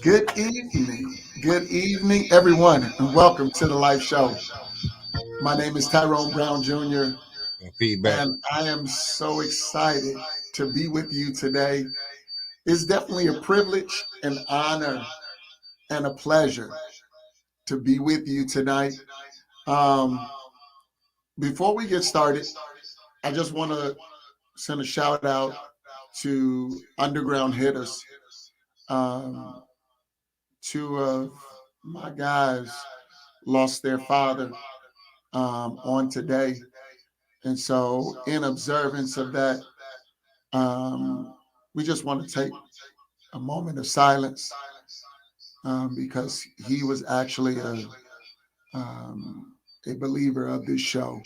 Good evening. Good evening, everyone, and welcome to the Life Show. My name is Tyrone Brown Jr., Feedback. and I am so excited to be with you today. It's definitely a privilege, an honor, and a pleasure to be with you tonight. Um, Before we get started, I just want to send a shout out to Underground Hitters. Um, Two of my guys lost their father on today. And so, in observance of that, um, we just want to take a moment of silence because he was actually a believer of this show.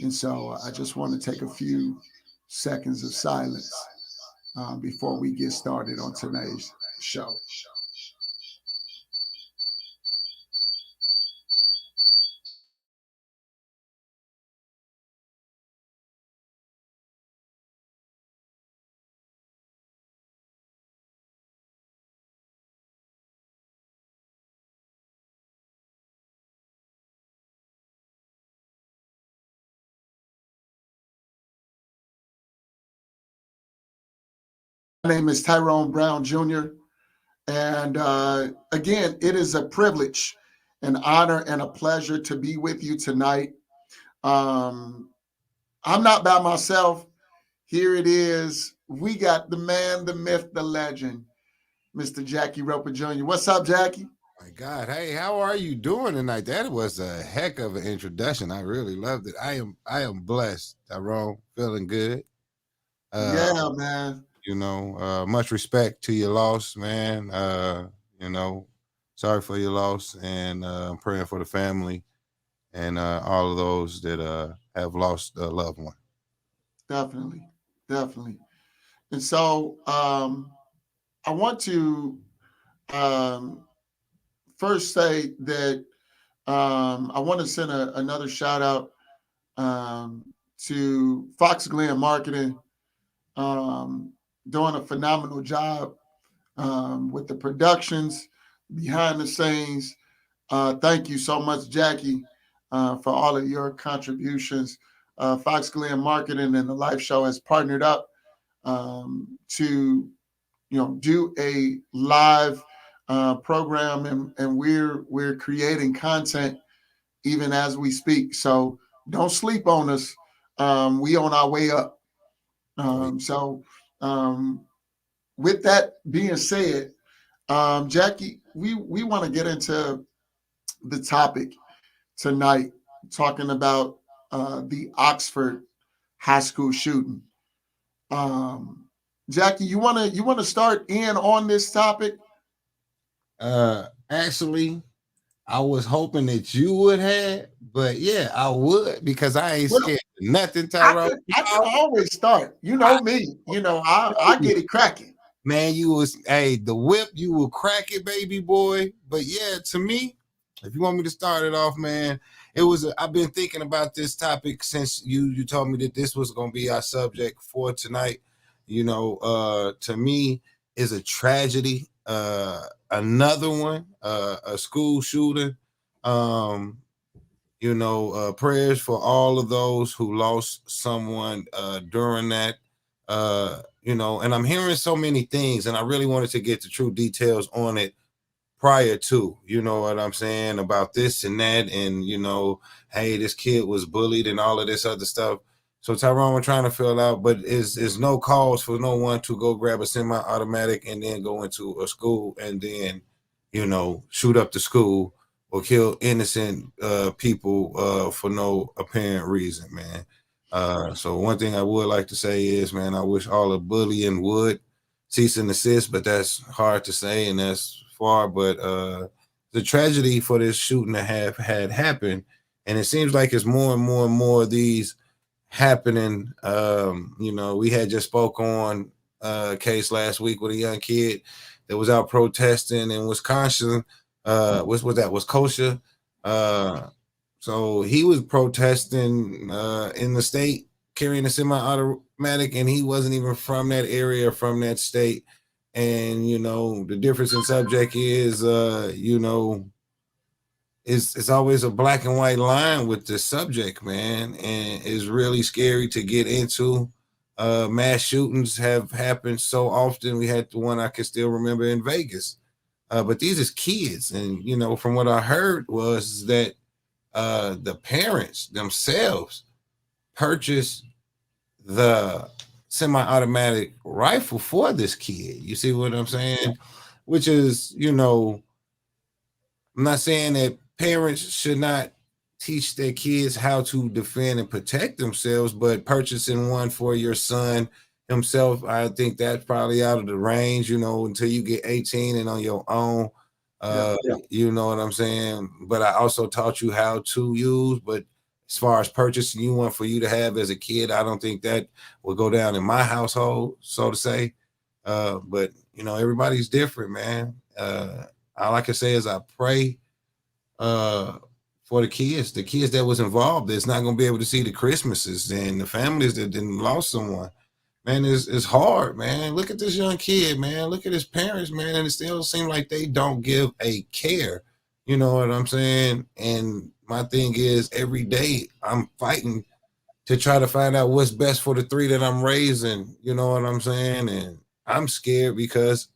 And so, I just want to take a few seconds of silence before we get started on today's show. My name is Tyrone Brown Jr. And again, it is a privilege, an honor, and a pleasure to be with you tonight. Um, I'm not by myself. Here it is. We got the man, the myth, the legend, Mr. Jackie Roper Jr. What's up, Jackie? My God, hey, how are you doing tonight? That was a heck of an introduction. I really loved it. I am blessed, Tyrone, feeling good. Uh, Yeah, man. much respect to your loss, man. You know, sorry for your loss, and I'm praying for the family and all of those that have lost a loved one. Definitely. Definitely. And so I want to um, first say that I want to send another shout out um, to Fox Glen Marketing, um, doing a phenomenal job with the productions behind the scenes. Thank you so much, Jackie, for all of your contributions. Fox Glen Marketing and the Life Show has partnered up to do a live program, and we're creating content even as we speak. So don't sleep on us. We on our way up. Oh, yeah. So um, with that being said, Jackie, we want to get into the topic tonight, talking about the Oxford high school shooting. Um, Jackie, you wanna start in on this topic? Actually, I was hoping that you would have, but yeah, I would because I ain't Well, scared of nothing, I Tyrone. can I can always start. You I know me. I get it cracking. Man, you was the whip, you will crack it, baby boy. But yeah, to me, if you want me to start it off, man, I've been thinking about this topic since you told me that this was gonna be our subject for tonight. To me is a tragedy. Another one, a school shooting. Um, Prayers for all of those who lost someone during that. And I'm hearing so many things, and I really wanted to get the true details on it prior to, you know what I'm saying, about this and that, and hey, this kid was bullied and all of this other stuff. So Tyrone, we're trying to fill out, but is no cause for no one to go grab a semi-automatic and then go into a school and then, shoot up the school or kill innocent people for no apparent reason, man. So one thing I would like to say is, man, I wish all the bullying would cease and desist, but that's hard to say and that's far. But the tragedy for this shooting to have had happened, and it seems like it's more and more and more of these happening. We had just spoke on a case last week with a young kid that was out protesting in Wisconsin. What was that? Was kosher. Uh, so he was protesting in the state carrying a semi-automatic, and he wasn't even from that area, from that state. And the difference in subject is it's always a black and white line with the subject, man, and it's really scary to get into. Mass shootings have happened so often. We had the one I can still remember in Vegas, but these is kids, and from what I heard was that the parents themselves purchased the semi-automatic rifle for this kid. You see what I'm saying? Which is, I'm not saying that parents should not teach their kids how to defend and protect themselves, but purchasing one for your son himself, I think that's probably out of the range, until you get 18 and on your own. Yeah. You know what I'm saying? But I also taught you how to use, but as far as purchasing you one for you to have as a kid, I don't think that will go down in my household, so to say. But everybody's different, man. All I can say is I pray uh for the kids that was involved that's not gonna be able to see the Christmases and the families that didn't lost someone. Man, it's hard, man. Look at this young kid, man. Look at his parents, man, and it still seems like they don't give a care. You know what I'm saying? And my thing is every day I'm fighting to try to find out what's best for the three that I'm raising. You know what I'm saying? And I'm scared because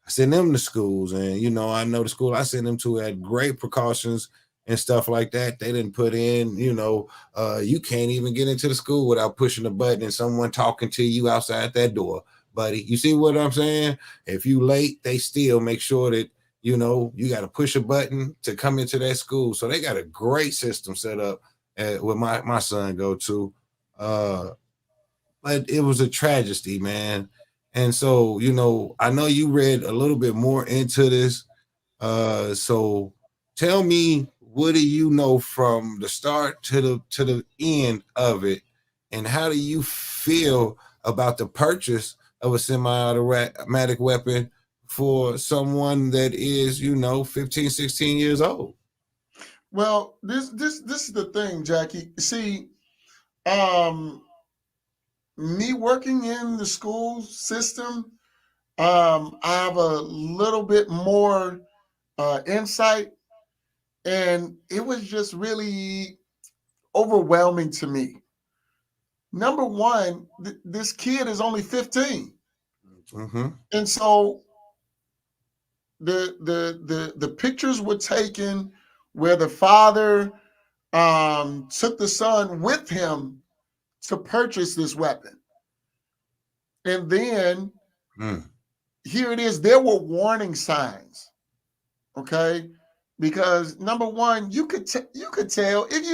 I send them to schools, and I know the school I send them to had great precautions and stuff like that. They didn't put in, you can't even get into the school without pushing a button and someone talking to you outside that door, buddy. You see what I'm saying? If you late, they still make sure that you got to push a button to come into that school. So they got a great system set up where my son go to. Uh, but it was a tragedy, man. And so, I know you read a little bit more into this. So tell me, what do you know from the start to the end of it, and how do you feel about the purchase of a semi-automatic weapon for someone that is, 15, 16 years old? Well, this is the thing, Jackie. See, um, me working in the school system, I have a little bit more insight, and it was just really overwhelming to me. Number one, this kid is only 15, Mm-hmm. and so the pictures were taken where the father took the son with him to purchase this weapon, and then Mm. here it is. There were warning signs, okay? Because number one, you could tell if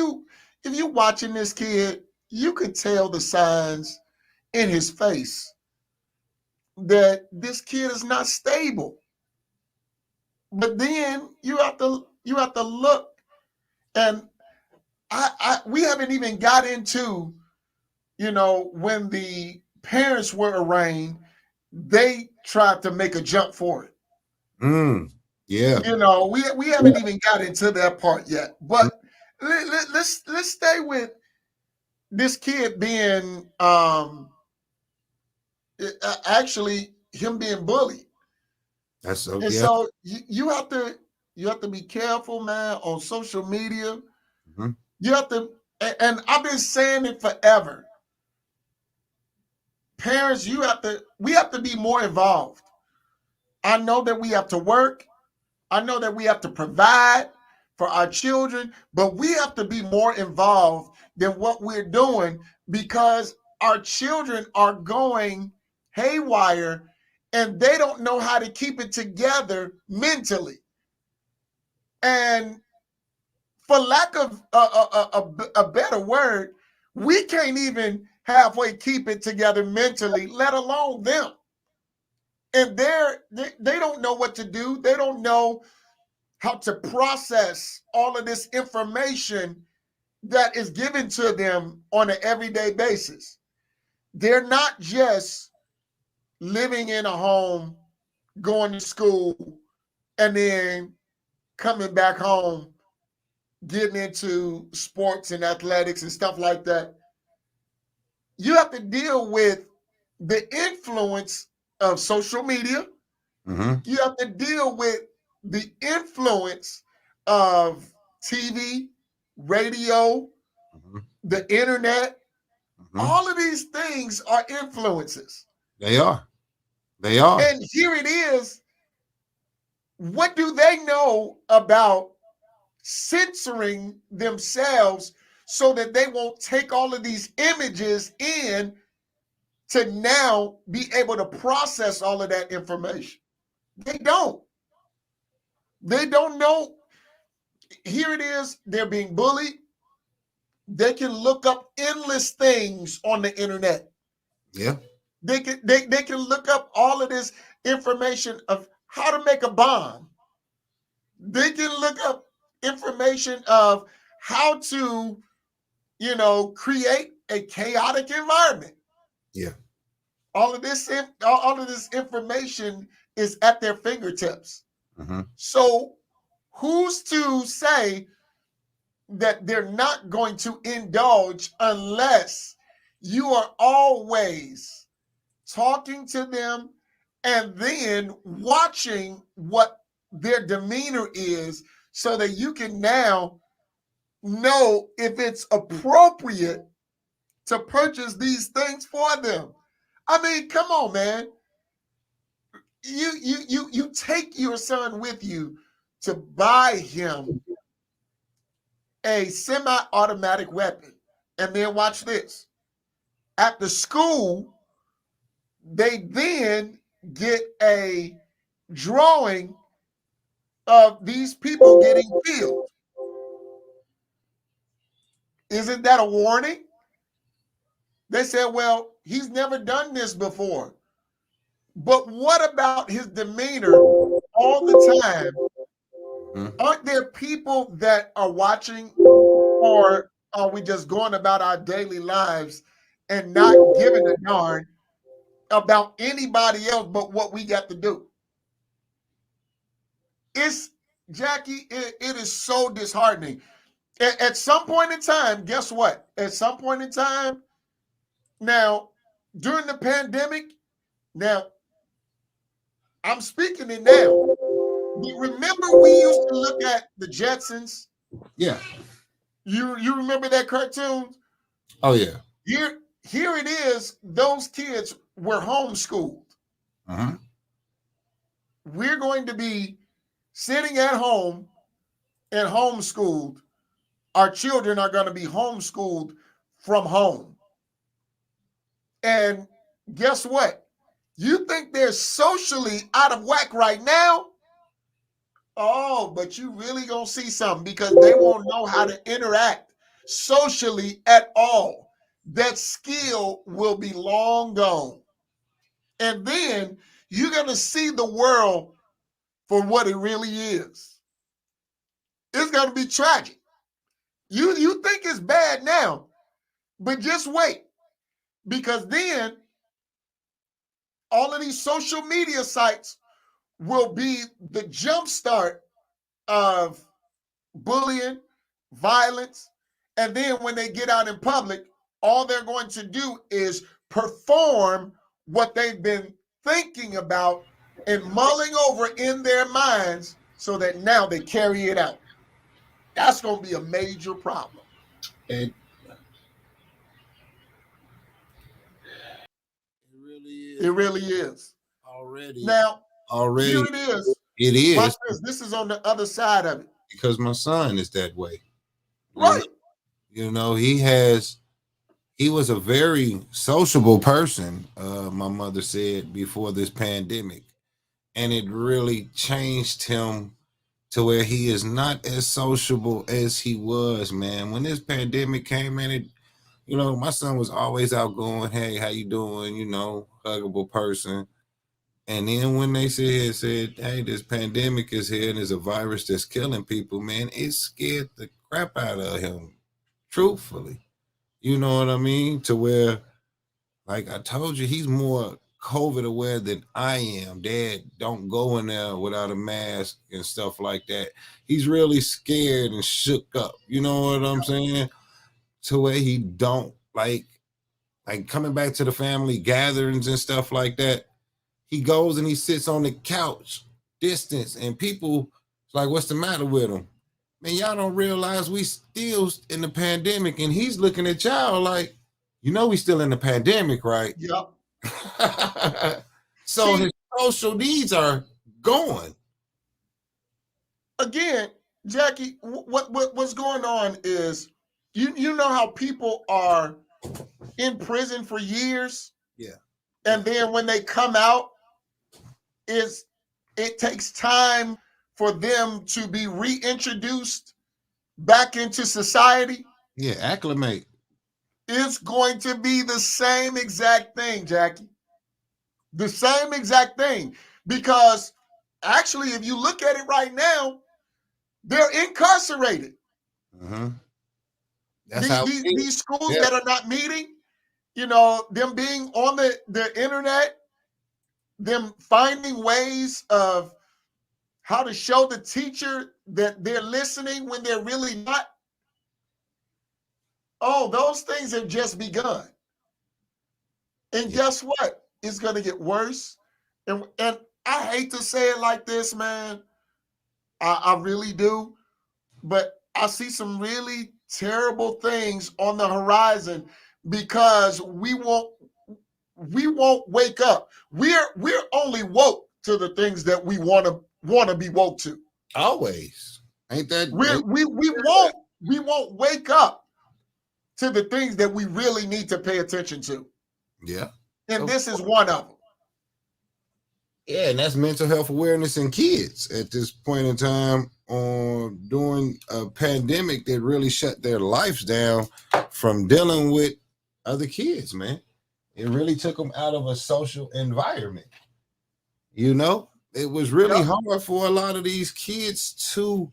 you watching this kid, you could tell the signs in his face that this kid is not stable. But then you have to look, and I we haven't even got into, when the parents were arraigned, they tried to make a jump for it. Mm. Yeah. We haven't even got into that part yet. But let's stay with this kid being actually him being bullied. That's so, And yeah. so you have to be careful, man, on social media. Mhm. You have to, and I've been saying it forever. Parents, we have to be more involved. I know that we have to work. I know that we have to provide for our children, but we have to be more involved than what we're doing, because our children are going haywire and they don't know how to keep it together mentally. And for lack of a better word, we can't even halfway keep it together mentally, let alone them. And they don't know what to do. They don't know how to process all of this information that is given to them on an everyday basis. They're not just living in a home, going to school, and then coming back home, getting into sports and athletics and stuff like that. You have to deal with the influence of social media. Mm-hmm. You have to deal with the influence of TV, radio, Mm-hmm. the internet. Mm-hmm. All of these things are influences. They are. They are. And here it is. What do they know about censoring themselves so that they won't take all of these images in to now be able to process all of that information? They don't. They don't know. Here it is. They're being bullied. They can look up endless things on the internet. Yeah. They can look up all of this information of how to make a bomb. They can look up information of how to, create a chaotic environment. Yeah. All of this information is at their fingertips. Mm-hmm. So who's to say that they're not going to indulge unless you are always talking to them and then watching what their demeanor is so that you can now know if it's appropriate to purchase these things for them. I mean, come on, man. You take your son with you to buy him a semi-automatic weapon. And then watch this. At the school, they then get a drawing of these people getting killed. Isn't that a warning? They said, well, he's never done this before. But what about his demeanor all the time? Mm-hmm. Aren't there people that are watching, or are we just going about our daily lives and not giving a darn about anybody else but what we got to do? It's Jackie, it is so disheartening. At some point in time, guess what? At some point in time, now during the pandemic, now I'm speaking it now. But remember, we used to look at the Jetsons. Yeah. You remember that cartoon? Oh yeah. Here it is. Those kids were homeschooled. Uh-huh. We're going to be sitting at home and homeschooled. Our children are going to be homeschooled from home. And guess what? You think they're socially out of whack right now? Oh, but you really gonna see something because they won't know how to interact socially at all. That skill will be long gone. And then you're gonna see the world for what it really is. It's gonna be tragic. You think it's bad now, but just wait. Because then all of these social media sites will be the jumpstart of bullying, violence, and then when they get out in public, all they're going to do is perform what they've been thinking about and mulling over in their minds so that now they carry it out. That's going to be a major problem. It, it really It is really is. already. Now, here Already it is. it Watch is this. This is on the other side of it. because my son is that way. You know, Right. he was a very sociable person, my mother said before this pandemic. And it really changed him to where he is not as sociable as he was, man. When this pandemic came in, my son was always outgoing. Hey, how you doing? Huggable person. And then when they said, hey, this pandemic is here and there's a virus that's killing people, man, it scared the crap out of him, truthfully. You know what I mean? To where, like I told you, he's more COVID aware than I am. Dad, don't go in there without a mask and stuff like that. He's really scared and shook up. You know what I'm saying? To where he don't like coming back to the family gatherings and stuff like that. he goes and he sits on the couch, distance, and people like, what's the matter with him? Man, y'all don't realize we still in the pandemic, and he's looking at y'all like, we still in the pandemic, right? Yep. So his See, social needs are gone. again, Jackie, what's going on is you know how people are in prison for years, Yeah. and then when they come out, is it takes time for them to be reintroduced back into society. Yeah, acclimate. It's going to be the same exact thing, Jackie. The same exact thing. Because actually, if you look at it right now, they're incarcerated. Mm-hmm. That's The, how these, it is. these schools Yeah. that are not meeting, them being on the internet, them finding ways of how to show the teacher that they're listening when they're really not. Oh, those things have just begun. And Yeah. guess what? It's going to get worse. And I hate to say it like this, man. I really do. But I see some really terrible things on the horizon because we won't wake up. We're only woke to the things that we want to be woke to. Always. Ain't that We ain't we we won't we won't wake up to the things that we really need to pay attention to. yeah. And Of this is course. one of them. Yeah, and that's mental health awareness in kids at this point in time on during a pandemic that really shut their lives down from dealing with other kids, man. It really took them out of a social environment. It was really Yep. hard for a lot of these kids to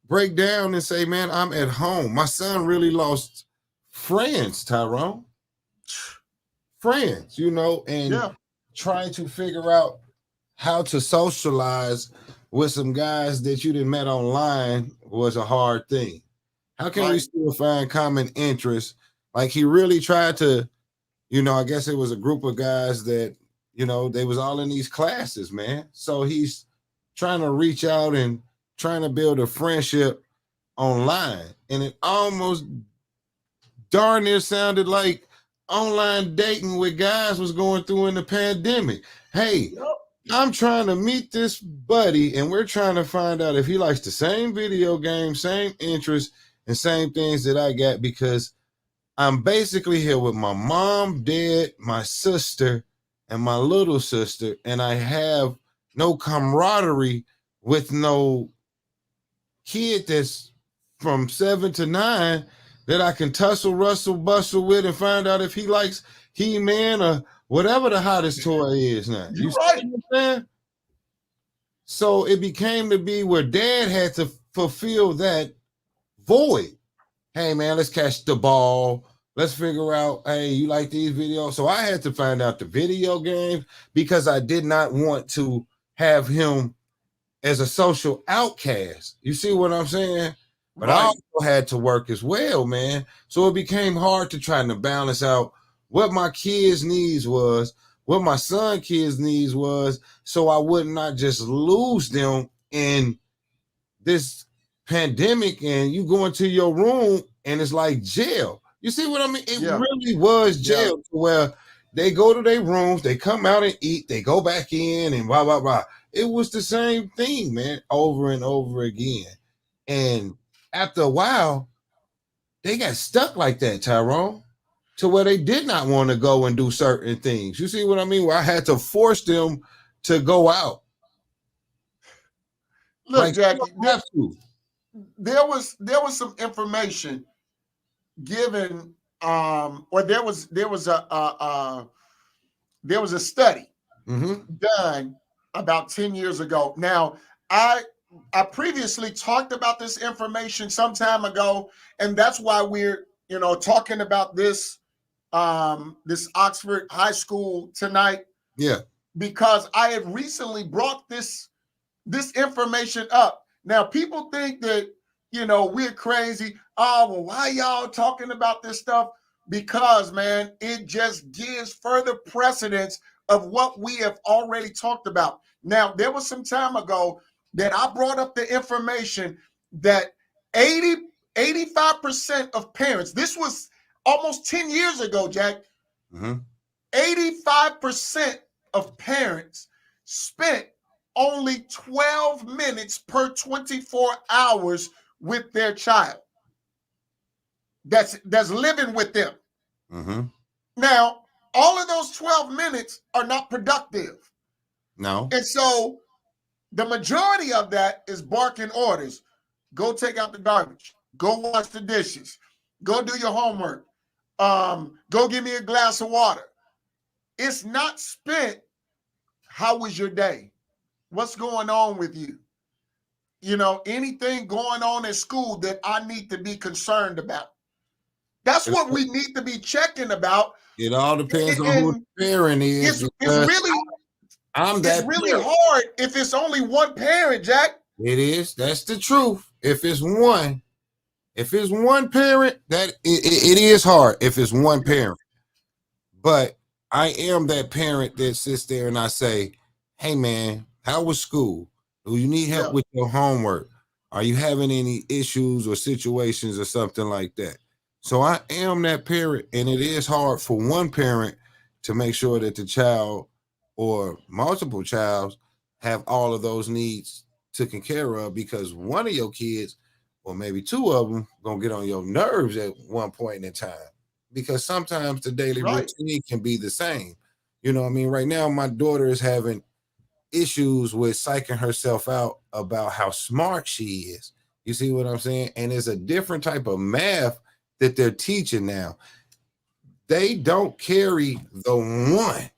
break down and say, man, I'm at home. My son really lost friends, Tyrone. Friends, and Yeah. trying to figure out how to socialize with some guys that you didn't met online was a hard thing. How can we Right. still find common interests? Like he really tried to, I guess it was a group of guys that, they was all in these classes, man. So he's trying to reach out and trying to build a friendship online. And it almost darn near sounded like online dating with guys was going through in the pandemic. Hey, Yep. I'm trying to meet this buddy, and we're trying to find out if he likes the same video game, same interests, and same things that I got because I'm basically here with my mom, dad, my sister, and my little sister, and I have no camaraderie with no kid that's from 7 to 9 that I can tussle, rustle, bustle with and find out if he likes He-Man or whatever the hottest toy is now. You You're see right. what I'm saying? So it became to be where dad had to fulfill that void. Hey man, let's catch the ball. Let's figure out, hey, you like these videos? So I had to find out the video games because I did not want to have him as a social outcast. You see what I'm saying? But I Right. also had to work as well, man. So it became hard to try to balance out what my kids' needs was, what my son kids' needs was, so I would not just lose them in this pandemic and you go into your room and it's like jail. You see what I mean? It Yeah. really was Yeah. jail to where they go to their rooms, they come out and eat, they go back in and blah, blah, blah. It was the same thing, man, over and over again. And after a while, they got stuck like that, Tyrone, to where they did not want to go and do certain things. You see what I mean? Where I had to force them to go out. Look, Like, you Jackie, don't have to. there was some information given, or there was a study Mm-hmm. done about 10 years ago. Now, I I previously talked about this information some time ago, and that's why we're talking about this Oxford High School tonight, Yeah. because I had recently brought this information up. Now, people think that we're crazy. Oh, well, why y'all talking about this stuff? because, man, it just gives further precedence of what we have already talked about. Now, there was some time ago that I brought up the information that 85% of parents, this was almost 10 years ago, Jack, Mm-hmm. 85% of parents spent only 12 minutes per 24 hours with their child that's living with them. Mm-hmm. Now, all of those 12 minutes are not productive. No. And so the majority of that is barking orders. Go take out the garbage. Go wash the dishes. Go do your homework. Go give me a glass of water. It's not spent. How was your day? What's going on with you? You know, anything going on at school that I need to be concerned about. That's It, what we need to be checking about. it all depends on who And the parent is, it's because really I'm it's that really parent. hard if it's only one parent, Jack. It is. That's the truth. If it's one parent, it is hard if it's one parent. But I am that parent that sits there and I say, hey man, how was school? Do you need help Yeah, with your homework? Are you having any issues or situations or something like that? So I am that parent, and it is hard for one parent to make sure that the child or multiple childs have all of those needs taken care of, because one of your kids or maybe two of them gonna get on your nerves at one point in time, because sometimes the daily right. routine can be the same. You know what I mean? Right now, my daughter is having issues with psyching herself out about how smart she is. You see what I'm saying? And it's a different type of math that they're teaching now. They don't carry the one,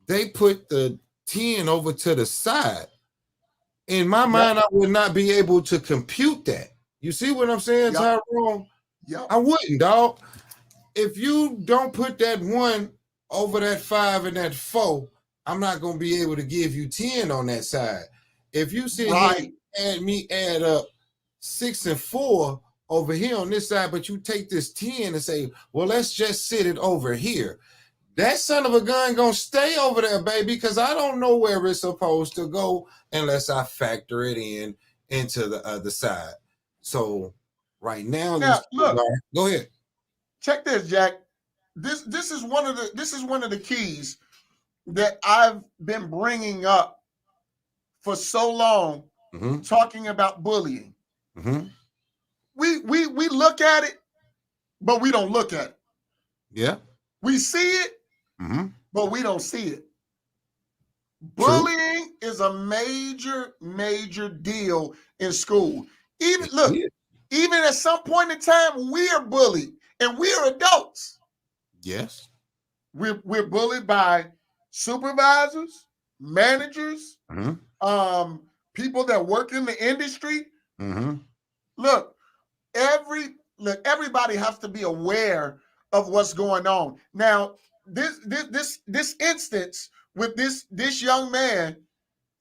they put the 10 over to the side. In my Yep, mind, I would not be able to compute that. You see what I'm saying, yep, Tyrone? yep. I wouldn't, dog. If you don't put that one over that 5 and that 4, I'm not gonna be able to give you 10 on that side. If you sit here Right. and add up 6 and 4 over here on this side, but you take this 10 and say, well, let's just sit it over here. That son of a gun gonna stay over there, baby, because I don't know where it's supposed to go unless I factor it in into the other side. So right now, these Now, kids look, are. Go ahead. check this, Jack. This is one of the keys that I've been bringing up for so long, Mm-hmm. talking about bullying. Mm-hmm. We look at it, but we don't look at it. Yeah. We see it, Mm-hmm. but we don't see it. True. Bullying is a major deal in school. Even It look, is. even at some point in time, we are bullied, and we are adults. Yes. We're bullied by supervisors, managers, Mm-hmm. um, people that work in the industry. Mm-hmm. Look, everybody has to be aware of what's going on. Now, this instance with this young man,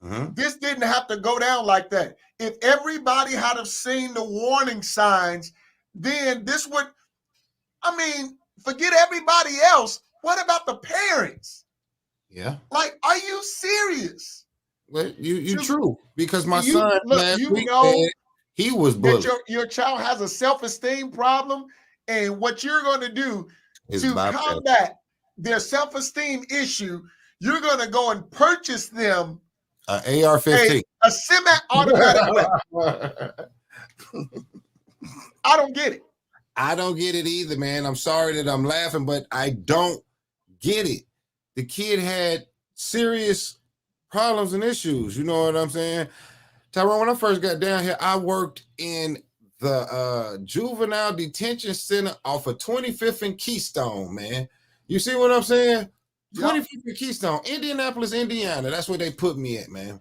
Mm-hmm. this didn't have to go down like that. If everybody had have seen the warning signs, then this would, I mean, forget everybody else. What about the parents? Yeah. Like, are you serious? Well, you To true, because my you son look, last you week said know he was that bullied. your child has a self-esteem problem, and what you're going to do His to bypass. combat their self-esteem issue, you're going to go and purchase them AR-15. a semi-automatic weapon. I don't get it. I don't get it either, man. I'm sorry that I'm laughing, but I don't get it. The kid had serious problems and issues. You know what I'm saying? Tyrone, when I first got down here, I worked in the juvenile detention center off of 25th and Keystone, man. You see what I'm saying? Yep. 25th and Keystone, Indianapolis, Indiana. That's where they put me at, man.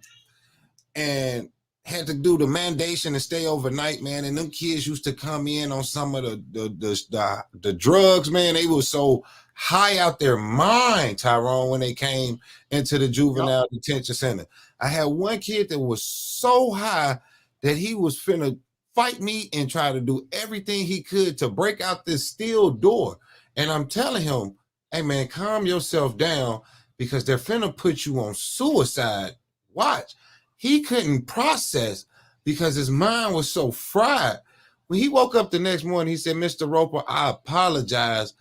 And had to do the mandation and stay overnight, man. And them kids used to come in on some of the drugs, man. They were so high out their mind, Tyrone, when they came into the Yep. juvenile detention center. I had one kid that was so high that he was finna fight me and try to do everything he could to break out this steel door. And I'm telling him, hey man, calm yourself down because they're finna put you on suicide watch. He couldn't process because his mind was so fried. When he woke up the next morning, he said, Mr. Roper, I apologize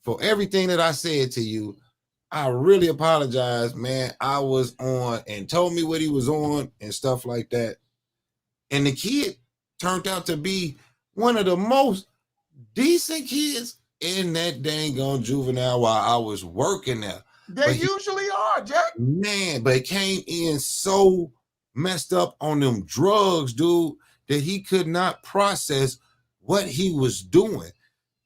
for everything that I said to you. I really apologize, man. I was on and told me what he was on and stuff like that. And the kid turned out to be one of the most decent kids in that dang on juvenile while I was working there. They But he, usually are, Jack. man, but he came in so messed up on them drugs, dude, that he could not process what he was doing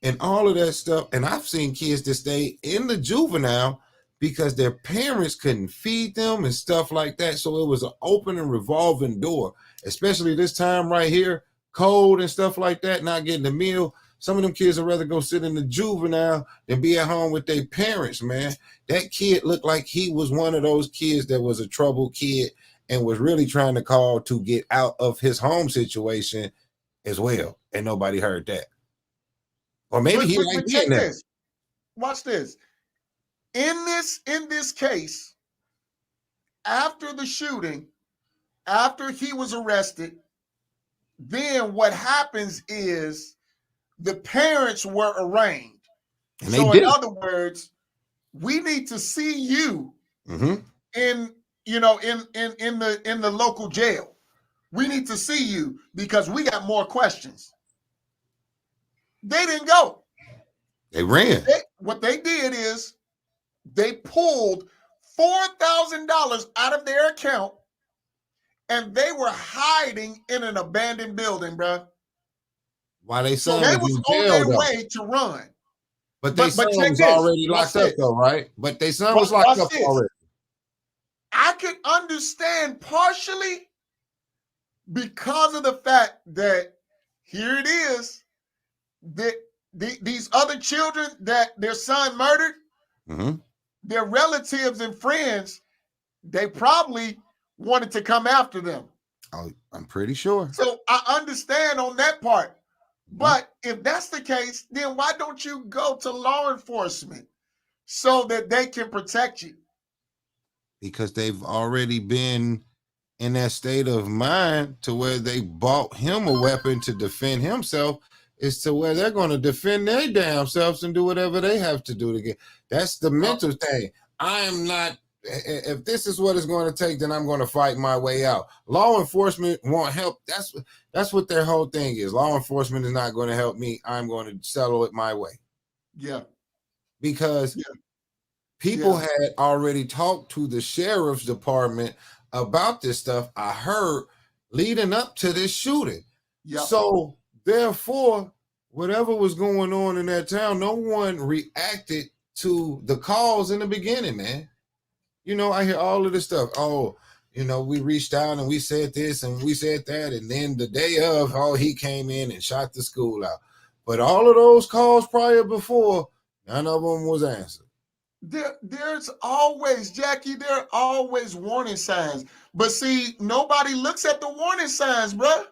and all of that stuff. And I've seen kids that stay in the juvenile because their parents couldn't feed them and stuff like that. So it was an open and revolving door, especially this time right here, cold and stuff like that, not getting a meal. Some of them kids would rather go sit in the juvenile than be at home with their parents, man. That kid looked like he was one of those kids that was a troubled kid and was really trying to call to get out of his home situation as well. And nobody heard that. Or maybe he But liked being check there. this. Watch this. In this case, after the shooting, after he was arrested, then what happens is the parents were arraigned. And they So in did. other words, we need to see you Mm-hmm. in in the local jail. We need to see you because we got more questions. They didn't go. They ran. What they did is they pulled $4,000 out of their account and they were hiding in an abandoned building, bro. While they So son they was was in on jail their though. way to run. But they But son check was this. already Watch locked up this. though, right? But they son was locked Watch up this. already. I could understand partially because of the fact that here it is that these other children that their son murdered, Mm-hmm. their relatives and friends, they probably wanted to come after them. Oh, I'm pretty sure. So I understand on that part. Mm-hmm. But if that's the case, then why don't you go to law enforcement so that they can protect you? Because they've already been in that state of mind to where they bought him a weapon to defend himself is to where they're going to defend their damn selves and do whatever they have to do to get. That's the mental thing. I am not. If this is what it's going to take, then I'm going to fight my way out. Law enforcement won't help. That's what their whole thing is. Law enforcement is not going to help me. I'm going to settle it my way. Yeah. Because Yeah. people Yeah. had already talked to the sheriff's department about this stuff. I heard leading up to this shooting. Yep. So therefore, whatever was going on in that town, no one reacted to the calls in the beginning, man. You know, I hear all of this stuff. Oh, you know, we reached out and we said this and we said that. And then the day of, oh, he came in and shot the school out. But all of those calls prior before, none of them was answered. There's always, Jackie, there are always warning signs. But see, nobody looks at the warning signs, bruh.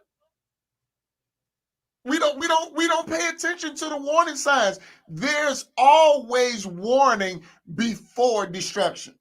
We don't pay attention to the warning signs. There's always warning before destruction.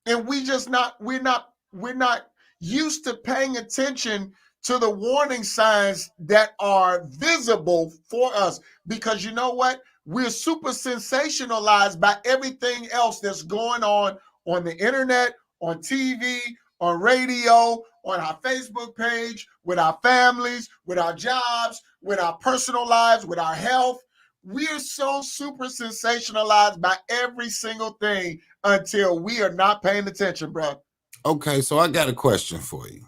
And we're not used to paying attention to the warning signs that are visible for us because you know what, we're super sensationalized by everything else that's going on the internet, on TV, on radio, on our Facebook page, with our families, with our jobs, with our personal lives, with our health. We're so super sensationalized by every single thing until we are not paying attention, bro. Okay, so I got a question for you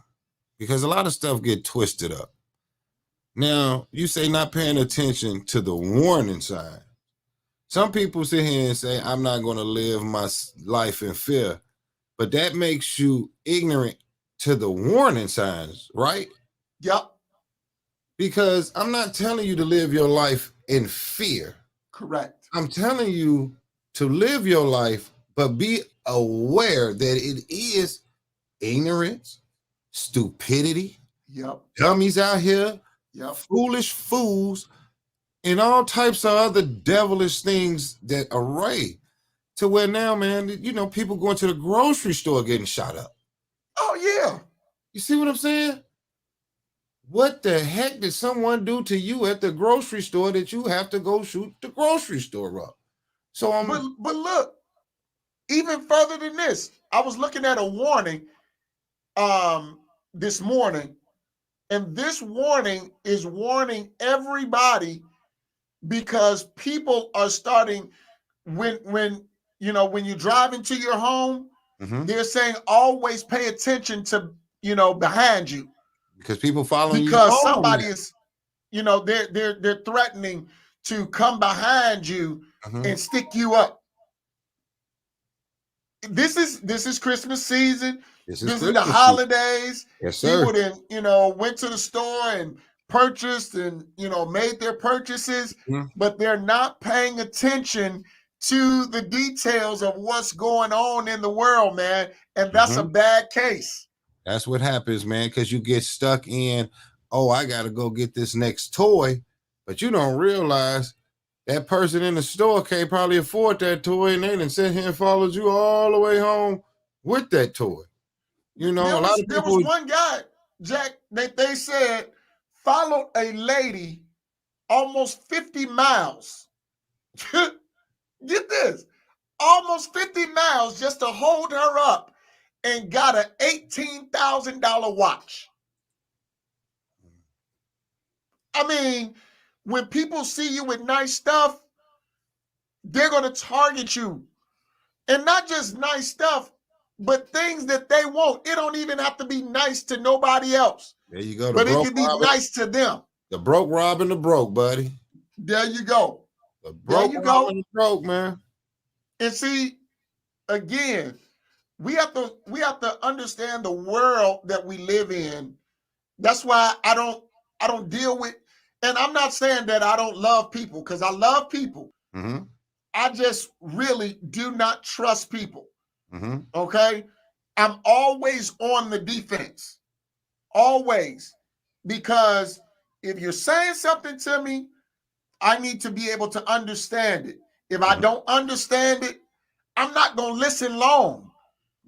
because a lot of stuff get twisted up. Now, you say not paying attention to the warning sign. Some people sit here and say, I'm not going to live my life in fear, but that makes you ignorant to the warning signs, right? Yep. Because I'm not telling you to live your life in fear. Correct. I'm telling you to live your life, but be aware that it is ignorance, stupidity, Yep. dummies out here, Yep. foolish fools, and all types of other devilish things that array to where now, man, people going to the grocery store getting shot up. Oh yeah. You see what I'm saying? What the heck did someone do to you at the grocery store that you have to go shoot the grocery store up? So But look, even further than this, I was looking at a warning this morning, and this warning is warning everybody because people are starting when you drive into your home, they're saying always pay attention to behind you because people following you because home somebody is they're threatening to come behind you now. and stick you up. This is Christmas season. This is This is the Christmas season. holidays. Yes, sir. People then went to the store and purchased and made their purchases, Mhm. but they're not paying attention to the details of what's going on in the world, man. And that's a Mhm. bad case. That's what happens, man, because you get stuck in, oh, I got to go get this next toy, but you don't realize that person in the store can't probably afford that toy, and they done sit here and followed you all the way home with that toy. A There lot was of there was people. one guy, Jack, that they said followed a lady almost 50 miles. Get this, almost 50 miles just to hold her up and got an $18,000 watch. I mean, when people see you with nice stuff, they're going to target you. And not just nice stuff, but things that they want. It don't even have to be nice to nobody else, There you go. The but it broke can be robbing. nice to them. The broke robbing the broke, buddy. There you go. The There broke you robbing go. the broke, man. And see, again, we have to understand the world that we live in. That's why I don't deal with, and I'm not saying that I don't love people because I love people. Mm-hmm. I just really do not trust people. Mm-hmm. Okay. I'm always on the defense. Always. Because if you're saying something to me, I need to be able to understand it. If I Mm-hmm. don't understand it, I'm not going to listen long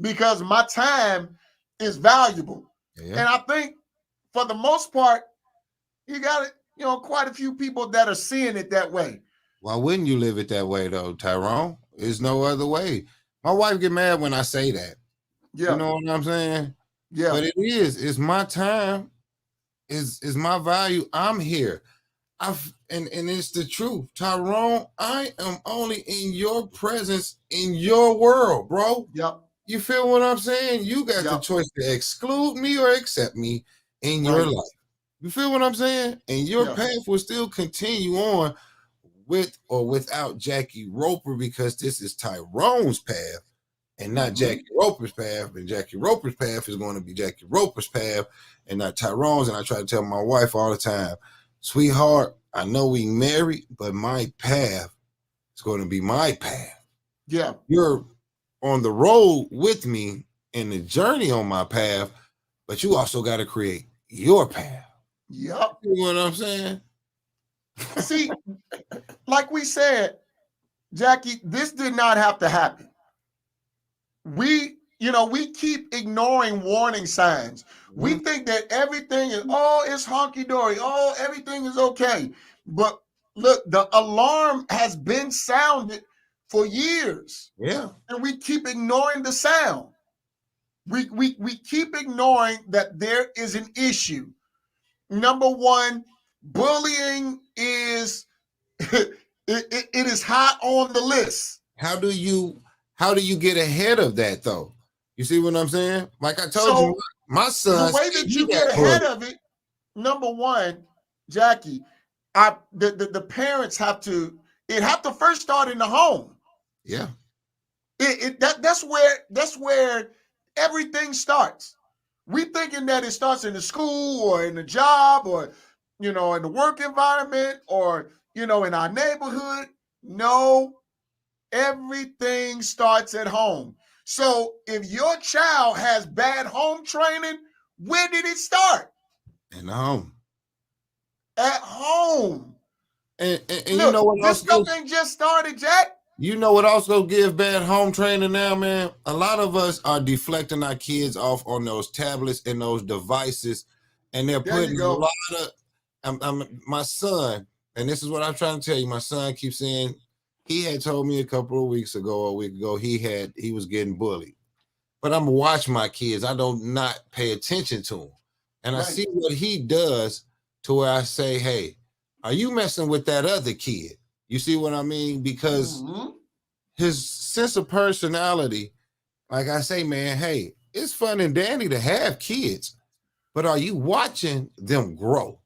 because my time is valuable. Yeah. And I think for the most part, you got quite a few people that are seeing it that way. Why wouldn't you live it that way though, Tyrone? There's no other way. My wife get mad when I say that. You Yeah, know what I'm saying? yeah, But it's my time, is my value. I'm here. And it's the truth. Tyrone, I am only in your presence in your world, bro. yep, You feel what I'm saying? You got the yep, choice to exclude me or accept me in your right, life. You feel what I'm saying? And your yeah, path will still continue on with or without Jackie Roper because this is Tyrone's path and not mm-hmm. Jackie Roper's path. And Jackie Roper's path is going to be Jackie Roper's path and not Tyrone's. And I try to tell my wife all the time, sweetheart, I know we married, but my path is going to be my path. Yeah, You're on the road with me in the journey on my path, but you also got to create your path. yep. You know what I'm saying? See, like we said, Jackie, this did not have to happen. We keep ignoring warning signs. We Mhm. think that everything is, oh, it's honky dory. Oh, everything is okay. But look, the alarm has been sounded for years, Yeah. and we keep ignoring the sound. We keep ignoring that there is an issue. Number one, bullying is it is high on the list. How do you get ahead of that though? You see what I'm saying? Like I told you, So my the son way said that he you got get ahead bullied. of it, number one, Jackie, the parents have to first start in the home. Yeah. That's where everything starts. We thinking that it starts in the school or in the job or in the work environment or in our neighborhood. No, everything starts at home. So if your child has bad home training, where did it start? In the home. At home. And you know Look, what this else stuff goes? ain't just started, Jack. You know what also gives bad home training now, man? A lot of us are deflecting our kids off on those tablets and those devices, and they're There you putting a go. lot of. My son, and this is what I'm trying to tell you. My son keeps saying he had told me a couple of weeks ago, or a week ago, he was getting bullied. But I'm watching my kids. I don't not pay attention to them, and I Right. see what he does to where I say, "Hey, are you messing with that other kid?" You see what I mean? Because Mm-hmm. his sense of personality, like I say, man, hey, it's fun and dandy to have kids, but are you watching them grow?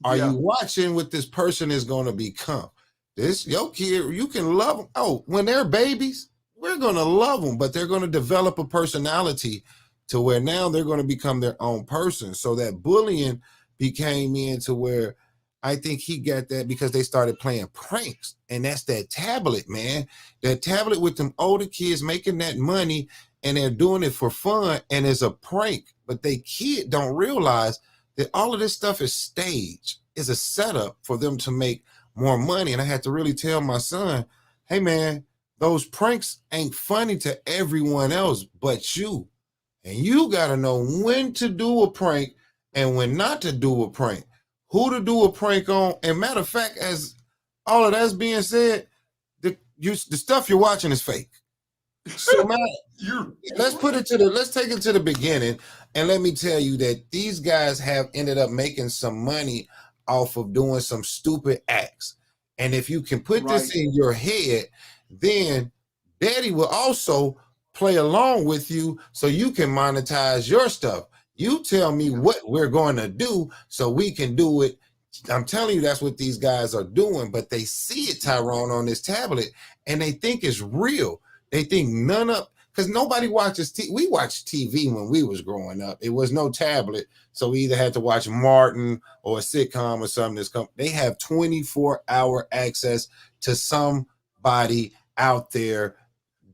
Are Yeah. you watching what this person is going to become? This your kid, you can love them. Oh, when they're babies, we're going to love them, but they're going to develop a personality to where now they're going to become their own person. So that bullying became into where I think he got that because they started playing pranks. And that's that tablet, man. That tablet with them older kids making that money and they're doing it for fun and it's a prank. But they kid don't realize that all of this stuff is staged, is a setup for them to make more money. And I had to really tell my son, hey man, those pranks ain't funny to everyone else but you. And you got to know when to do a prank and when not to do a prank, who to do a prank on. And matter of fact, as all of that's being said, the stuff you're watching is fake. So man, You're right. let's take it to the beginning, and let me tell you that these guys have ended up making some money off of doing some stupid acts. And if you can put Right. this in your head, then daddy will also play along with you so you can monetize your stuff. You tell me Yeah. what we're going to do so we can do it. I'm telling you, that's what these guys are doing, but they see it, Tyrone, on this tablet, and they think it's real. They think none of because nobody watches we watched TV when we was growing up. It was no tablet, so we either had to watch Martin or a sitcom or something that's come. They have 24-hour access to somebody out there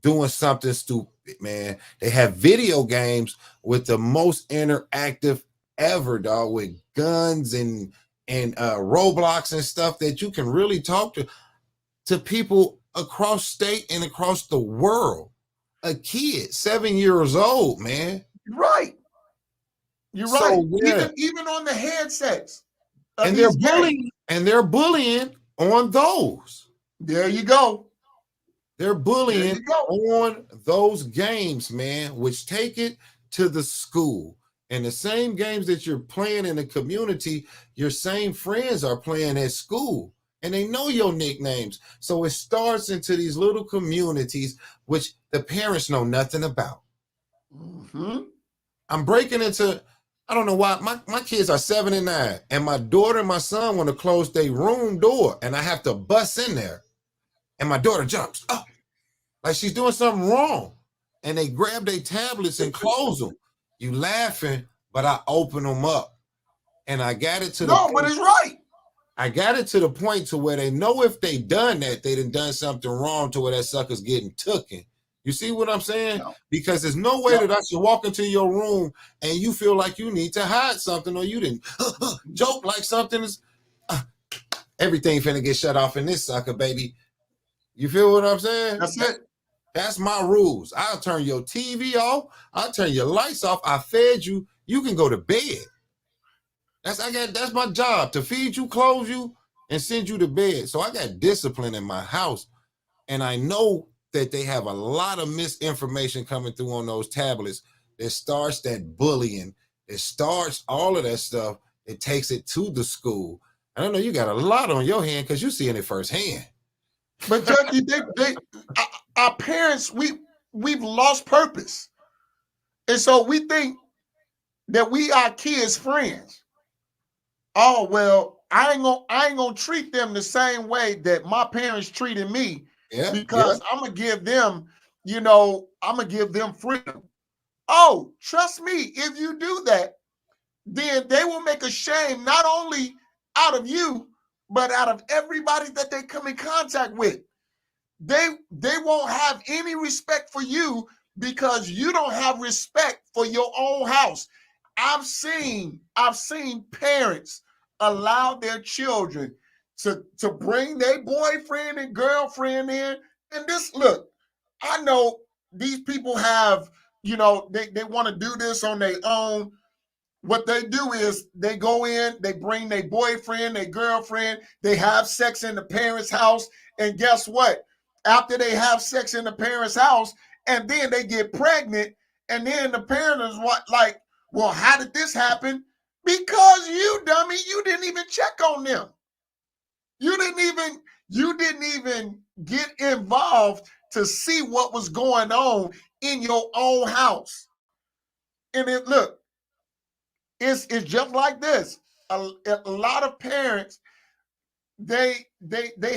doing something stupid, man. They have video games with the most interactive ever, dog, with guns and Roblox and stuff that you can really talk to people across state and across the world. A kid, 7 years old, man. You're right. You're right. So yeah, Even on the headsets of and they're these games. bullying, on those. There you go. They're There bullying you go. on those games, man, which take it to the school. And the same games that you're playing in the community, your same friends are playing at school. And they know your nicknames. So it starts into these little communities, which the parents know nothing about. Mm-hmm. I'm breaking into, I don't know why, my kids are 7 and 9, and my daughter and my son want to close their room door, and I have to bust in there. And my daughter jumps, oh, like she's doing something wrong. And they grab their tablets and close them. You laughing, but I open them up. And I got it to the No, but point. it's right. I got it to the point to where they know if they done that, they done something wrong to where that sucker's getting tooken. You see what I'm saying? Yeah. Because there's no way Yep. that I should walk into your room and you feel like you need to hide something or you didn't joke like something is everything finna get shut off in this sucker, baby. You feel what I'm saying? That's it. That's my rules. I'll turn your TV off. I'll turn your lights off. I fed you. You can go to bed. That's my job to feed you, clothe you, and send you to bed. So I got discipline in my house. And I know that they have a lot of misinformation coming through on those tablets that starts that bullying, it starts all of that stuff. It takes it to the school. I don't know, you got a lot on your hand because you're seeing it firsthand. But Jackie, our parents, we've lost purpose, and so we think that we are kids' friends. Oh well, I ain't gonna treat them the same way that my parents treated me Yeah, yeah. because I'm gonna give them, I'm gonna give them freedom. Oh, trust me, if you do that, then they will make a shame not only out of you, but out of everybody that they come in contact with. They won't have any respect for you because you don't have respect for your own house. I've seen parents allow their children to bring their boyfriend and girlfriend in. And this, look, I know these people have, they want to do this on their own. What they do is they go in, they bring their boyfriend, their girlfriend, they have sex in the parents' house, and guess what? After they have sex in the parents' house, and then they get pregnant, and then the parent is like, well, how did this happen? Because you dummy, you didn't even check on them. You didn't even you didn't even get involved to see what was going on in your own house. And it look, it's just like this. A lot of parents they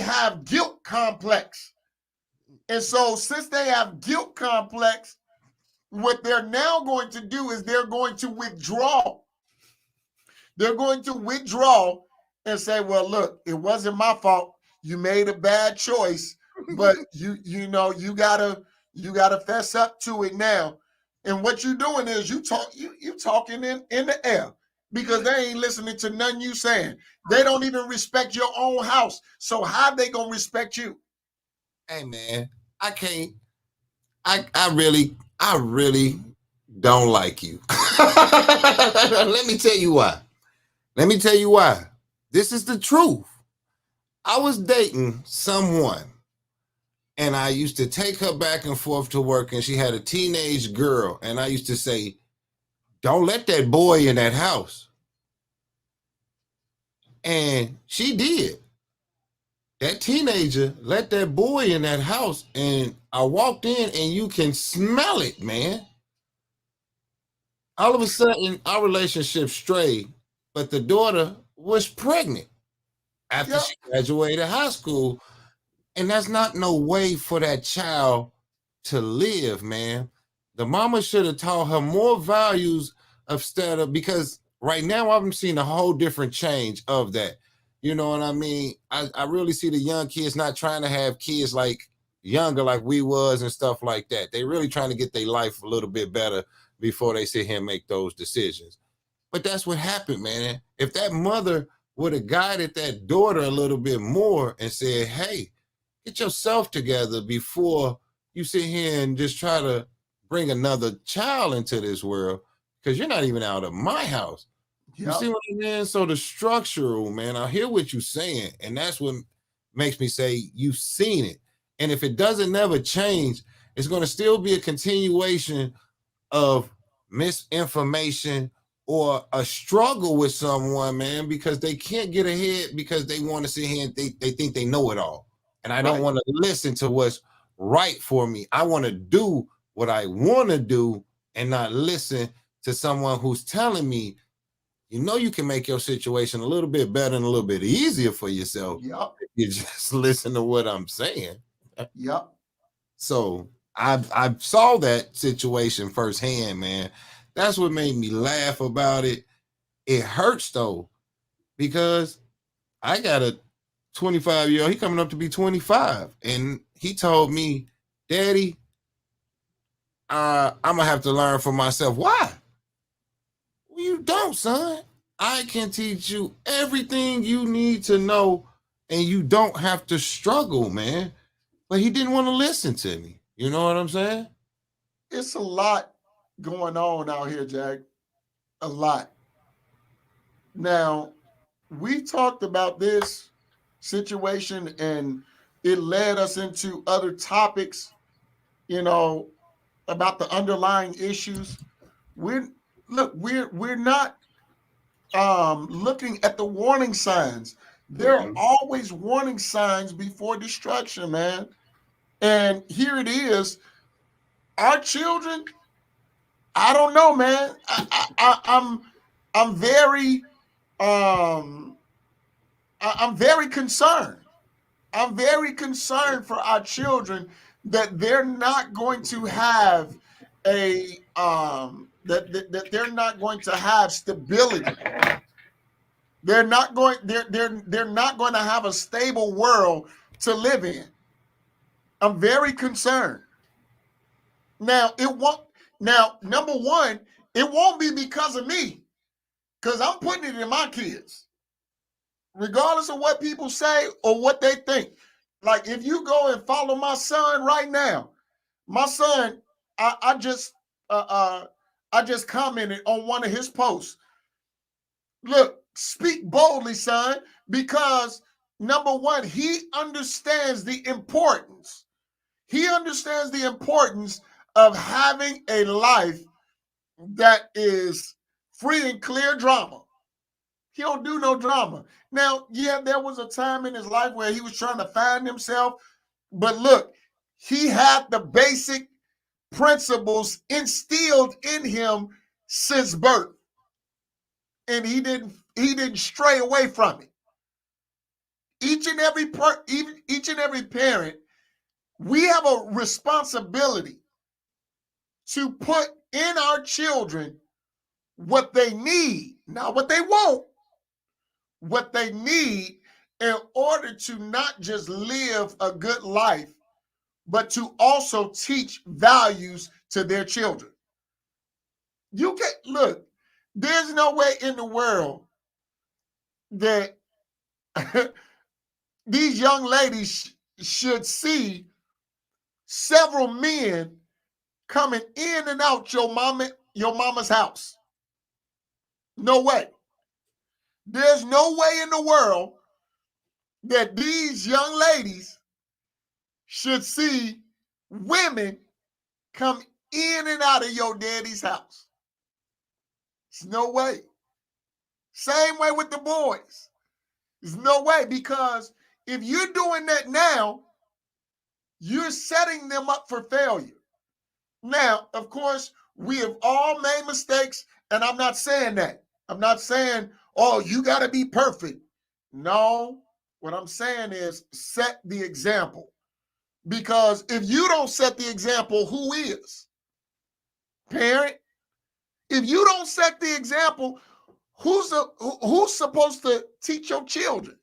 have guilt complex, and so since they have guilt complex, what they're now going to do is they're going to withdraw. They're going to withdraw and say, "Well, look, it wasn't my fault. You made a bad choice, but you gotta fess up to it now." And what you're doing is you talking in the air because they ain't listening to none you saying. They don't even respect your own house. So how they gonna respect you? Hey man, I can't. I really don't like you. Let me tell you why. Let me tell you why. This is the truth. I was dating someone and I used to take her back and forth to work, and she had a teenage girl. And I used to say, don't let that boy in that house. And she did. That teenager let that boy in that house, and I walked in and you can smell it, man. All of a sudden, our relationship strayed, but the daughter was pregnant after Yep. she graduated high school. And that's not no way for that child to live, man. The mama should have taught her more values instead of, because right now I'm seeing a whole different change of that. You know what I mean? I really see the young kids not trying to have kids like younger like we was and stuff like that. They really trying to get their life a little bit better before they sit here and make those decisions. But that's what happened, man. If that mother would have guided that daughter a little bit more and said, hey, get yourself together before you sit here and just try to bring another child into this world, because you're not even out of my house. You see Yep. what I mean? So the structural, man, I hear what you're saying, and that's what makes me say you've seen it. And if it doesn't never change, it's going to still be a continuation of misinformation or a struggle with someone, man, because they can't get ahead because they want to sit here and they think they know it all. And I don't Right. want to listen to what's right for me. I want to do what I want to do and not listen to someone who's telling me, you can make your situation a little bit better and a little bit easier for yourself Yep. if you just listen to what I'm saying. Yep. So I saw that situation firsthand, man. That's what made me laugh about it. It hurts though, because I got a 25-year-old. He coming up to be 25, and he told me, "Daddy, I'm gonna have to learn for myself." Why? Well, you don't, son. I can teach you everything you need to know, and you don't have to struggle, man. But he didn't want to listen to me. You know what I'm saying? It's a lot going on out here, Jack. A lot. Now, we talked about this situation and it led us into other topics, you know, about the underlying issues. We're we're not looking at the warning signs. There are Mm-mm. always warning signs before destruction, man. And here it is. Our children, I don't know, man. I'm very um I'm very concerned. I'm very concerned for our children that they're not going to have that they're not going to have stability. They're not going to have a stable world to live in. I'm very concerned. Now it won't now number one, it won't be because of me, because I'm putting it in my kids. regardless of what people say or what they think. Like if you go and follow my son right now, my son, I, I just uh, uh I just commented on one of his posts. Look, speak boldly, son, because number one, he understands the importance. He understands the importance of having a life that is free and clear drama. He don't do no drama. Now, yeah, there was a time in his life where he was trying to find himself, but look, he had the basic principles instilled in him since birth, and he didn't stray away from it. Each and every parent, we have a responsibility to put in our children what they need, not what they want, what they need in order to not just live a good life, but to also teach values to their children. You can look, there's no way in the world that these young ladies should see several men coming in and out your mama's house. No way. There's no way in the world that these young ladies should see women come in and out of your daddy's house. There's no way. Same way with the boys. There's no way, because if you're doing that now, you're setting them up for failure. Now, of course, we have all made mistakes, and I'm not saying that. I'm not saying, oh, you got to be perfect. No, what I'm saying is set the example. Because if you don't set the example, who is? Parent. If you don't set the example, who's supposed to teach your children?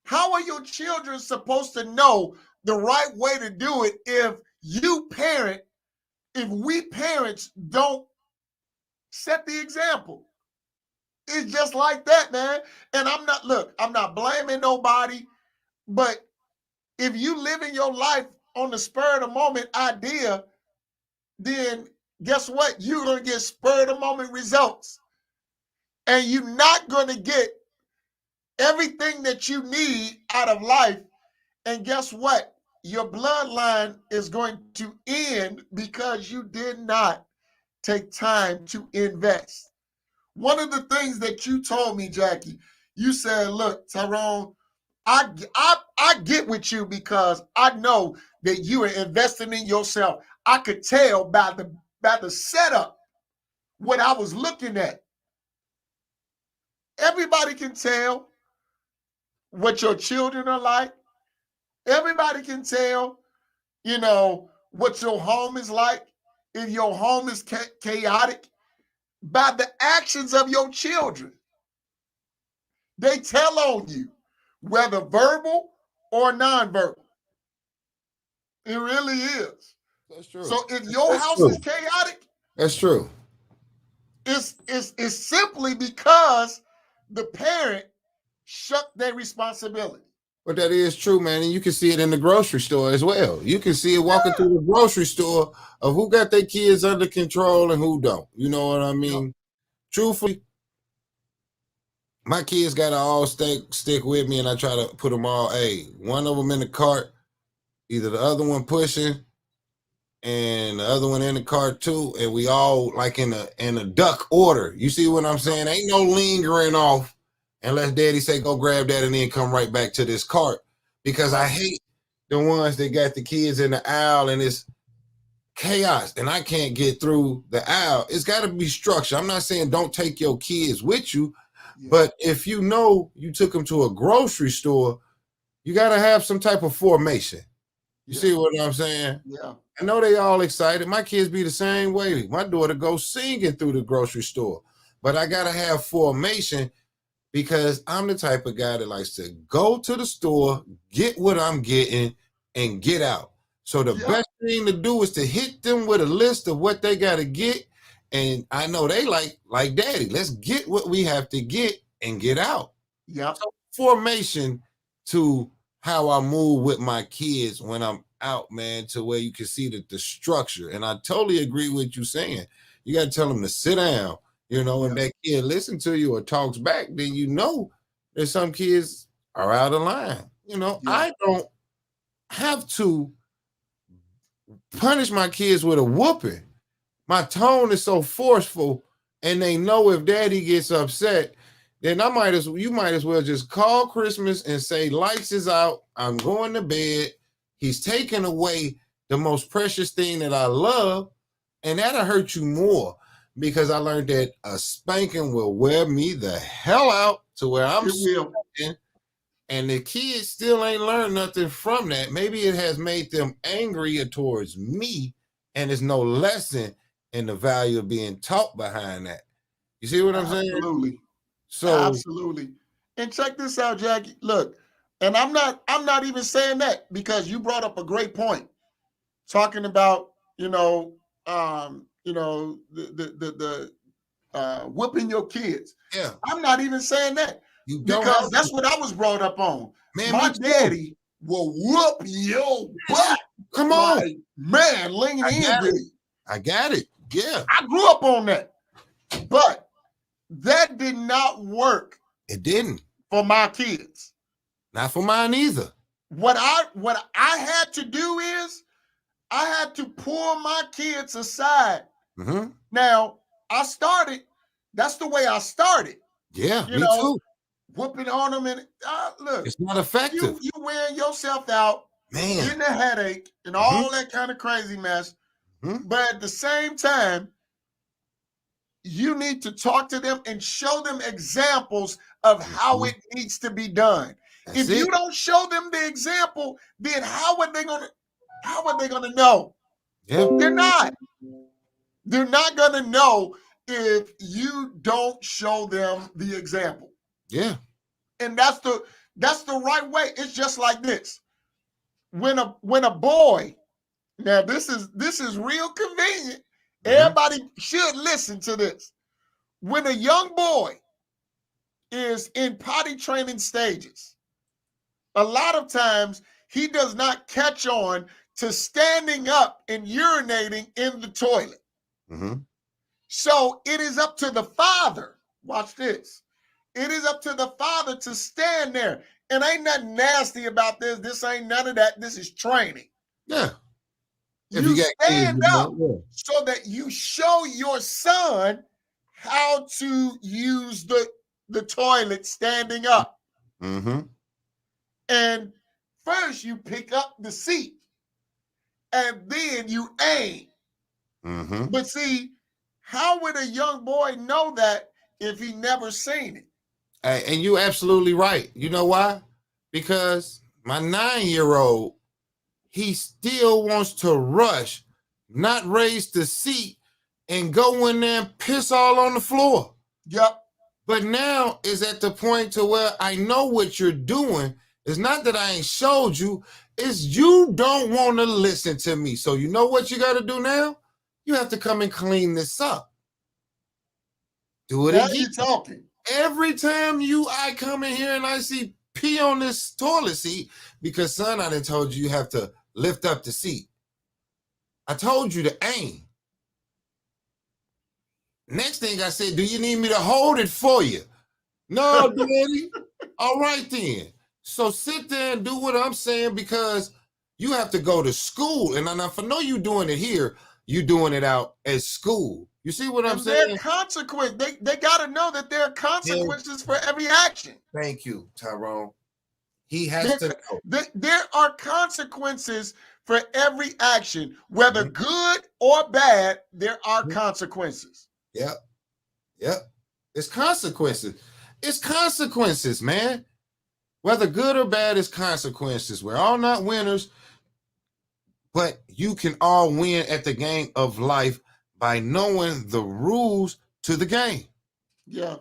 How are your children supposed to know the right way to do it if we parents don't set the example? It's just like that, man. And I'm not blaming nobody, but if you live in your life on the spur of the moment idea, then guess what? You're going to get spur of the moment results. And you're not going to get everything that you need out of life. And guess what? Your bloodline is going to end because you did not take time to invest. One of the things that you told me, Jackie, you said, look, Tyrone, I get with you because I know that you are investing in yourself. I could tell by the setup what I was looking at. Everybody can tell what your children are like. Everybody can tell, what your home is like. If your home is chaotic, by the actions of your children. They tell on you, whether verbal or nonverbal. It really is. That's true. So if your That's house true. is chaotic, That's true. it's simply because the parent shucked their responsibility. But that is true, man. And you can see it in the grocery store as well. You can see it walking Yeah. through the grocery store of who got their kids under control and who don't. You know what I Yep. mean? Truthfully, my kids got to all stick with me, and I try to put them all. Hey, one of them in the cart, either the other one pushing, and the other one in the cart too, and we all like in a duck order. You see what I'm saying? Ain't no lingering off unless daddy say go grab that and then come right back to this cart. Because I hate the ones that got the kids in the aisle and it's chaos and I can't get through the aisle. It's got to be structure. I'm not saying don't take your kids with you, Yeah. but if you know you took them to a grocery store, you got to have some type of formation. You see what I'm saying? Yeah. I know they all excited. My kids be the same way. My daughter goes singing through the grocery store. But I got to have formation because I'm the type of guy that likes to go to the store, get what I'm getting, and get out. So the best thing to do is to hit them with a list of what they got to get. And I know they like daddy, let's get what we have to get and get out. Yep. So formation to how I move with my kids when I'm out, man, to where you can see the structure. And I totally agree with you saying you got to tell them to sit down. You know, and Yeah. that kid listen to you or talks back, then you know that some kids are out of line. You know, Yeah. I don't have to punish my kids with a whooping. My tone is so forceful, and they know if daddy gets upset, then you might as well just call Christmas and say, lights is out, I'm going to bed. He's taking away the most precious thing that I love, and that'll hurt you more because I learned that a spanking will wear me the hell out to where I'm It will. spanking, and the kids still ain't learned nothing from that. Maybe it has made them angrier towards me, and there's no lesson in the value of being taught behind that. You see what I'm saying? Absolutely. So Absolutely. And check this out, Jackie. Look, and I'm not even saying that because you brought up a great point talking about, whipping your kids. yeah, I'm not even saying that you don't because have to. that's what I was brought up on. Man, me My too. daddy will whoop your Yes. butt Come on. like, man, laying I in got it. there. I got it. Yeah. I grew up on that, but that did not work It didn't. for my kids. Not for mine either. What I had to do is I had to pull my kids aside. Mm-hmm. Now, I started, that's the way I started, Yeah, you me know, too. whooping on them. And look, It's not effective. you wearing yourself out, Man. getting a headache, and Mm-hmm. all that kind of crazy mess. Mm-hmm. But at the same time, you need to talk to them and show them examples of how Mm-hmm. it needs to be done. That's If you it. don't show them the example, then how are they gonna know? Yeah. They're not. They're not gonna know if you don't show them the example. Yeah. And that's the right way. It's just like this. When a boy, now this is real convenient. Mm-hmm. Everybody should listen to this. When a young boy is in potty training stages, a lot of times he does not catch on to standing up and urinating in the toilet. Mm-hmm. So it is up to the father. Watch this. It is up to the father to stand there. And ain't nothing nasty about this. This ain't none of that. This is training. Yeah. If you You got kids, stand you up know. so that you show your son how to use the toilet standing up. Yeah. Mm-hmm. And first you pick up the seat and then you aim. Mm-hmm. But see, how would a young boy know that if he never seen it? And you're absolutely right. You know why? Because my 9-year-old, he still wants to rush, not raise the seat, and go in there and piss all on the floor. Yep. But now is at the point to where I know what you're doing. It's not that I ain't showed you, it's you don't want to listen to me. So you know what you got to do now? You have to come and clean this up. Do it Now again. you're talking. Every time I come in here and I see pee on this toilet seat, because son, I done told you have to lift up the seat. I told you to aim. Next thing I said, do you need me to hold it for you? No, daddy. All right then. So sit there and do what I'm saying because you have to go to school. And if I know you doing it here, you doing it out at school. You see what I'm And there are saying? consequences. They got to know that there are Yeah. consequences for every action. Thank you, Tyrone. He has There, to know. there are consequences for every action, whether Mhm. good or bad. There are consequences. Yep. Yep. It's consequences. It's consequences, man. Whether good or bad, it's consequences. We're all not winners, but you can all win at the game of life by knowing the rules to the game. Yeah.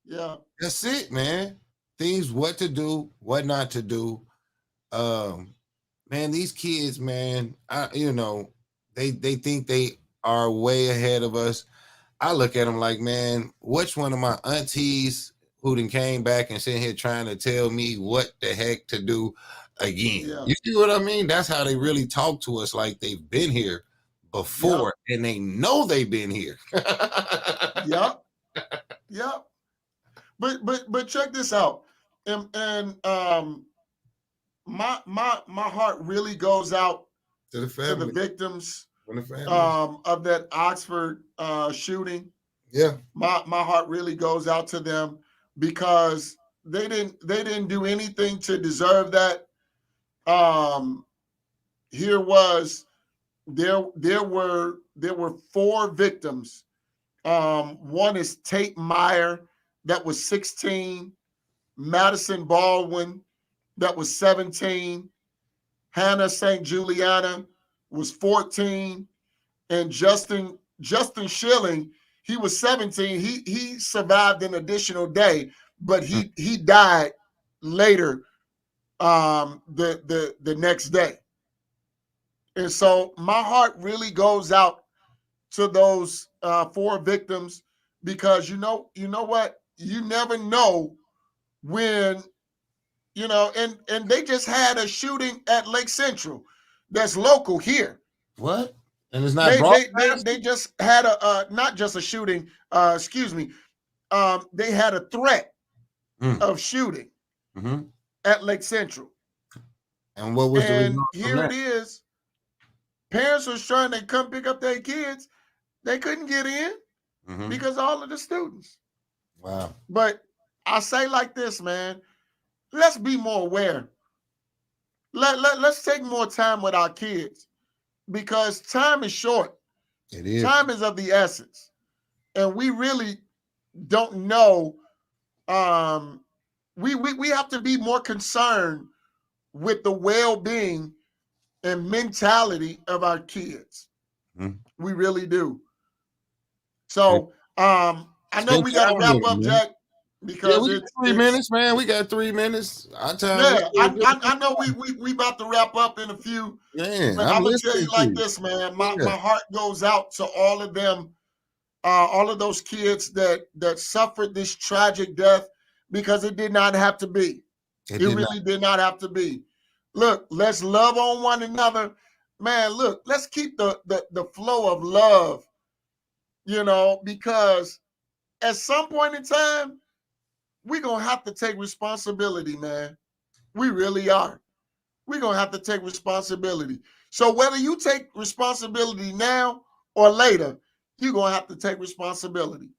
Yeah. That's it, man. Things what to do, what not to do. Man, these kids, man, they think they are way ahead of us. I look at them like, man, which one of my aunties who then came back and sitting here trying to tell me what the heck to do again. Yeah. You see what I mean? That's how they really talk to us, like they've been here Yep. before and they know they've been here. Yep. Yep. But check this out. And my heart really goes out To the to the family, victims from the families. of that Oxford shooting. Yeah. My heart really goes out to them because they didn't do anything to deserve that. Um, here was there were four victims. One is Tate Meyer, that was 16. Madison Baldwin, that was 17. Hannah St. Juliana was 14. And Justin Schilling, he was 17. He survived an additional day, but Mm. he died later, the next day. And so my heart really goes out to those four victims, because you know what, you never know when, and they just had a shooting at Lake Central that's local here. What? And it's not They broadcasted? just had a not just a shooting, excuse me, they had a threat Mm. of shooting Mm-hmm. at Lake Central. And what was the And result from here it that? is, parents was trying to come pick up their kids, they couldn't get in Mm-hmm. because all of the students. Wow. But I say like this, man, let's be more aware. Let's take more time with our kids, because time is short. It is. Time is of the essence. And we really don't know. Um, we have to be more concerned with the well-being and mentality of our kids. Mm-hmm. We really do. It, So I know spend we got to time with wrap them, up, man. Jack, Yeah, because we got three it's minutes, man. We got 3 minutes. Our time. yeah. I know we about to wrap up in a few. Man, But I'm I'm gonna tell listening you to like you. this, man. My Yeah, my heart goes out to all of them, all of those kids that suffered this tragic death, because it did not have to be. it It did not. really did not have to be. Look, let's love on one another, man. Look, let's keep the flow of love, because at some point in time we're gonna have to take responsibility, man. We really are. We're gonna have to take responsibility. So whether you take responsibility now or later, you're gonna have to take responsibility.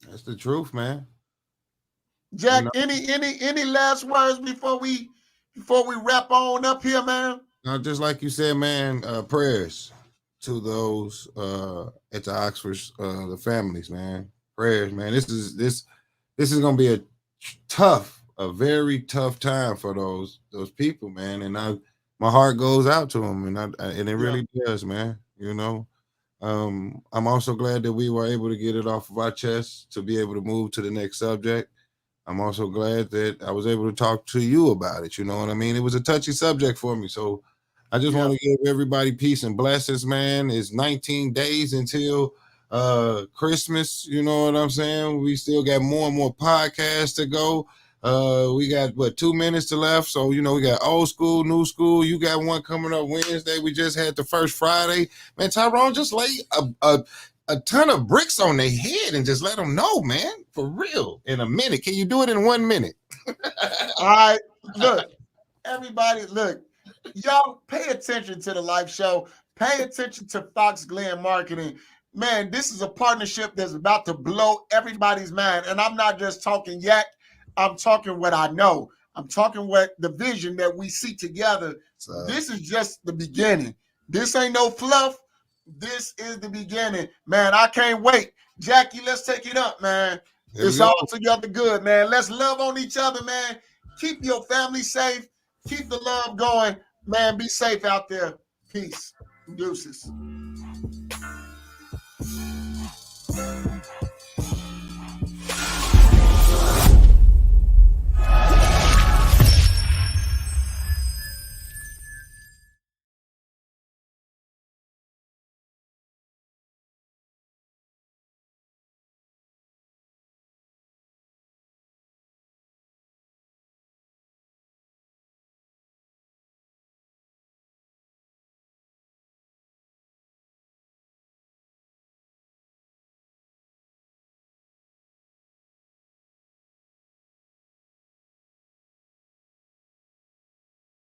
That's the truth, man. You Jack, know, any last words before we wrap on up here, man? now just like you said, man. Prayers to those at the Oxford, the families, man. Prayers, man. This is gonna be a very tough time for those people, man. And my heart goes out to them, and it Yeah, really does, man. I'm also glad that we were able to get it off of our chest to be able to move to the next subject. I'm also glad that I was able to talk to you about it. You know what I mean? It was a touchy subject for me. So I just want yeah, to give everybody peace and blessings, man. It's 19 days until Christmas. You know what I'm saying? We still got more and more podcasts to go. We got 2 minutes to left. So, we got old school, new school. You got one coming up Wednesday. We just had the first Friday. Man, Tyrone, just lay a ton of bricks on their head and just let them know, man, for real. In a minute. Can you do it in 1 minute? all right. Look, everybody, look, y'all pay attention to the live show. Pay attention to Fox Glen Marketing. Man, this is a partnership that's about to blow everybody's mind. And I'm not just talking yak, I'm talking what I know. I'm talking what the vision that we see together. So This is just the beginning. This ain't no fluff. This is the beginning. Man, I can't wait. Jackie, let's take it up, man. here we It's go. all together good, man. Let's love on each other, man. Keep your family safe. Keep the love going. Man, be safe out there. Peace. Deuces.